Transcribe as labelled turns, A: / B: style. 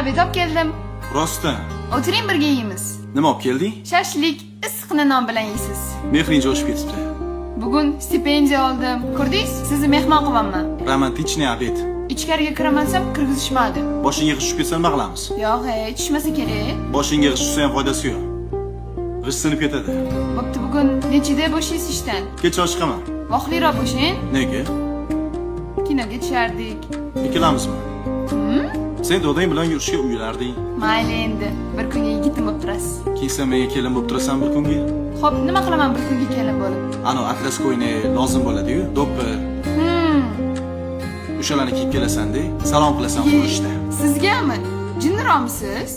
A: Abi top keldim.
B: Rostdan.
A: O'tiring birga yeymiz.
B: Nima olib kelding?
A: Shashlik issiqni non bilan yeysiz.
B: Mehring jo'shib ketibdi.
A: Bugun stipendiya oldim. Ko'rdingiz? Sizni mehmon qilaman.
B: Romantichniy obed.
A: Ichkariga kiramasam kirgizishmadi.
B: Boshingga g'ish tushib ketsa nima qilamiz?
A: Yo'q, tushmasa kerak.
B: Boshingga g'ish tushsa ham foydasi yo'q. G'ish sinib ketadi.
A: Bo'pti, bugun nechida bo'shaysiz ishdan?
B: Kechroq chiqaman.
A: Vaqtliroq bo'shang.
B: Nega?
A: Kinoga tushardik.
B: Ikkilamizmi? Sen dodang bilan yurishga uylarding.
A: Mayli endi. Bir kunga yigitim bo'lib turasiz.
B: Keyin sen menga kelin bo'lib turasan bir kunga.
A: Xo'p, nima qilaman bir kunga kelin bo'lib?
B: Ana atlas ko'yni lozim bo'ladi-yu, do'ppi. O'shalarni kiyib kelasan-da, salom qilasan qo'yishda.
A: Sizgami? Jinniroqmisiz?